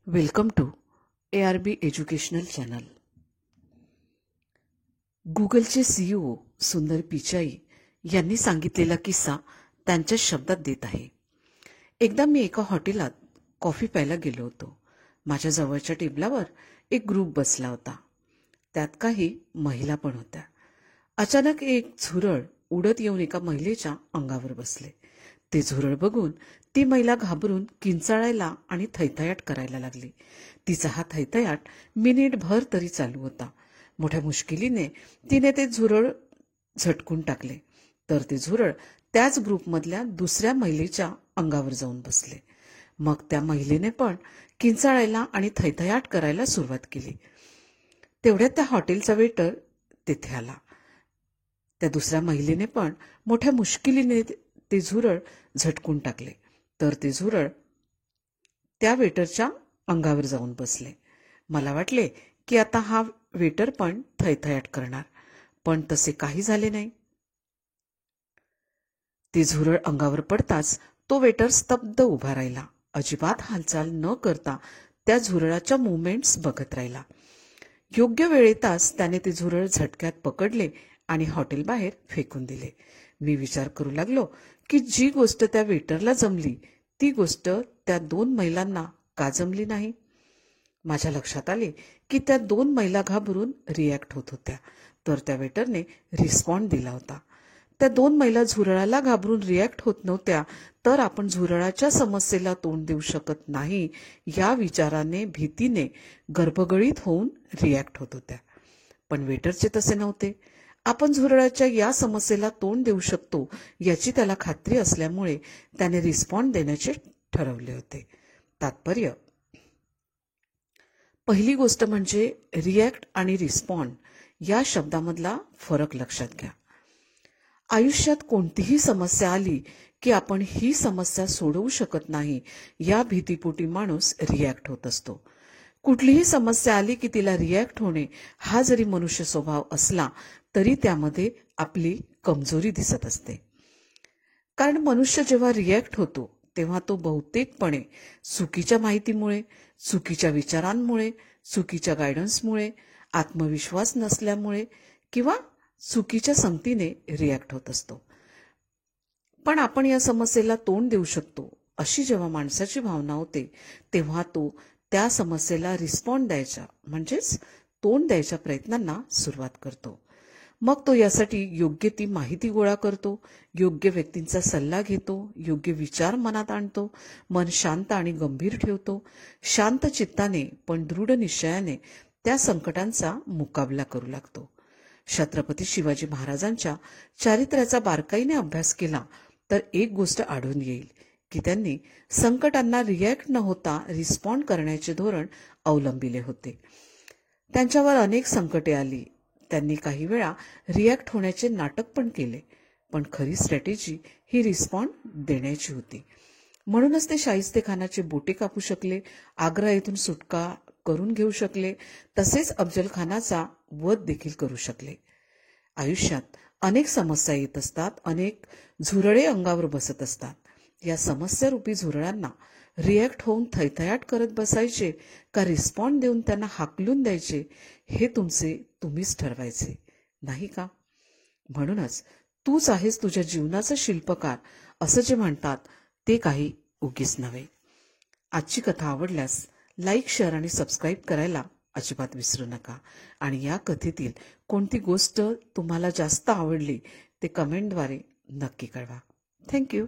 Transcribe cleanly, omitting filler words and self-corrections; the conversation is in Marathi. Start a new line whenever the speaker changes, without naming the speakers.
Welcome to ARB educational channel. गुगलचे CEO सुंदर पिचाई यांनी सांगितलेला किस्सा त्यांच्या शब्दात देत आहे. एकदा मी एका हॉटेलात कॉफी प्यायला गेलो होतो. माझ्या जवळच्या टेबलावर एक ग्रुप बसला होता. त्यात काही महिला पण होत्या. अचानक एक झुरळ उडत येऊन एका महिलेच्या अंगावर बसले. ते झुरळ बघून ती महिला घाबरून किंचाळायला आणि थैथयाट करायला लागली. तिचा हा थैथयाट मिनिटभर तरी चालू होता. मोठ्या मुश्किलीने तिने ते झुरळ झटकून टाकले, तर ते झुरळ त्याच ग्रुपमधल्या दुसऱ्या महिलेच्या अंगावर जाऊन बसले. मग त्या महिलेने पण किंचाळायला आणि थैथयाट करायला सुरुवात केली. तेवढ्यात त्या हॉटेलचा वेटर तिथे आला. त्या दुसऱ्या महिलेने पण मोठ्या मुश्किलीने ते झुरळ झटकून टाकले, तर ते झुरळ त्या वेटरच्या अंगावर जाऊन बसले. मला वाटले की आता हा वेटर पण थैथयाट करणार, पण तसे काही झाले नाही. ते झुरळ अंगावर पडताच तो वेटर स्तब्ध उभा राहिला. अजिबात हालचाल न करता त्या झुरळाच्या मुवमेंट्स बघत राहिला. योग्य वेळेतच त्याने ते झुरळ झटक्यात पकडले आणि हॉटेल बाहेर फेकून दिले. मी विचार करू लागलो की जी गोष्ट त्या वेटरला जमली ती गोष्ट त्या दोन महिलांना का जमली नाही. माझ्या लक्षात आले की त्या दोन महिला घाबरून रिॲक्ट होत होत्या, तर त्या वेटरने रिस्पॉन्ड दिला होता. त्या दोन महिला झुरळाला घाबरून रिॲक्ट होत नव्हत्या, तर आपण झुरळाच्या समस्येला तोंड देऊ शकत नाही या विचाराने भीतीने गर्भगळीत होऊन रिॲक्ट होत होत्या. पण वेटरचे तसे नव्हते. आपण झुरळाच्या या समस्येला तोंड देऊ शकतो याची त्याला खात्री असल्यामुळे त्याने रिस्पॉन्ड देण्याचे ठरवले होते. तात्पर्य, पहिली गोष्ट म्हणजे रिॲक्ट आणि रिस्पॉन्ड या शब्दामधला फरक लक्षात घ्या. आयुष्यात कोणतीही समस्या आली की आपण ही समस्या सोडवू शकत नाही या भीतीपोटी माणूस रिॲक्ट होत असतो. कुठलीही समस्या आली की तिला रिॲक्ट होणे हा जरी मनुष्य स्वभाव असला तरी त्यामध्ये आपली कमजोरी दिसत असते. कारण मनुष्य जेव्हा रिॲक्ट होतो तेव्हा तो बहुतेकपणे चुकीच्या माहितीमुळे, चुकीच्या विचारांमुळे, चुकीच्या गायडन्समुळे, आत्मविश्वास नसल्यामुळे किंवा चुकीच्या संगतीने रिॲक्ट होत असतो. पण आपण या समस्येला तोंड देऊ शकतो अशी जेव्हा माणसाची भावना होते तेव्हा तो त्या समस्येला रिस्पॉन्ड द्यायच्या म्हणजेच तोंड द्यायच्या प्रयत्नांना सुरुवात करतो. मग तो यासाठी योग्य ती माहिती गोळा करतो, योग्य व्यक्तींचा सल्ला घेतो, योग्य विचार मनात आणतो, मन शांत आणि गंभीर ठेवतो, शांत चित्ताने पण दृढ निश्चयाने त्या संकटांचा मुकाबला करू लागतो. छत्रपती शिवाजी महाराजांच्या चारित्र्याचा बारकाईने अभ्यास केला तर एक गोष्ट आढळून येईल की त्यांनी संकटांना रिॲक्ट न होता रिस्पॉन्ड करण्याचे धोरण अवलंबिले होते. त्यांच्यावर अनेक संकटे आली. त्यांनी काही वेळा रिॲक्ट होण्याचे नाटक पण केले, पण खरी स्ट्रॅटेजी ही रिस्पॉन्ड देण्याची होती. म्हणूनच ते शाहिस्तेखानाचे बोटे कापू शकले, आग्रा येथून सुटका करून घेऊ शकले, तसेच अफजल खानाचा वध देखील करू शकले. आयुष्यात अनेक समस्या येत असतात, अनेक झुरळे अंगावर बसत असतात. या समस्यारूपी झुरळांना रिॲक्ट होऊन थैथयाट करत बसायचे का रिस्पॉन्ड देऊन त्यांना हाकलून द्यायचे हे तुम्हीच ठरवायचे, नाही का? म्हणूनच तूच आहेस तुझ्या जीवनाचा शिल्पकार असं जे म्हणतात ते काही उगीच नव्हे. आजची कथा आवडल्यास लाईक, शेअर आणि सबस्क्राईब करायला अजिबात विसरू नका. आणि या कथेतील कोणती गोष्ट तुम्हाला जास्त आवडली ते कमेंटद्वारे नक्की कळवा. थँक्यू.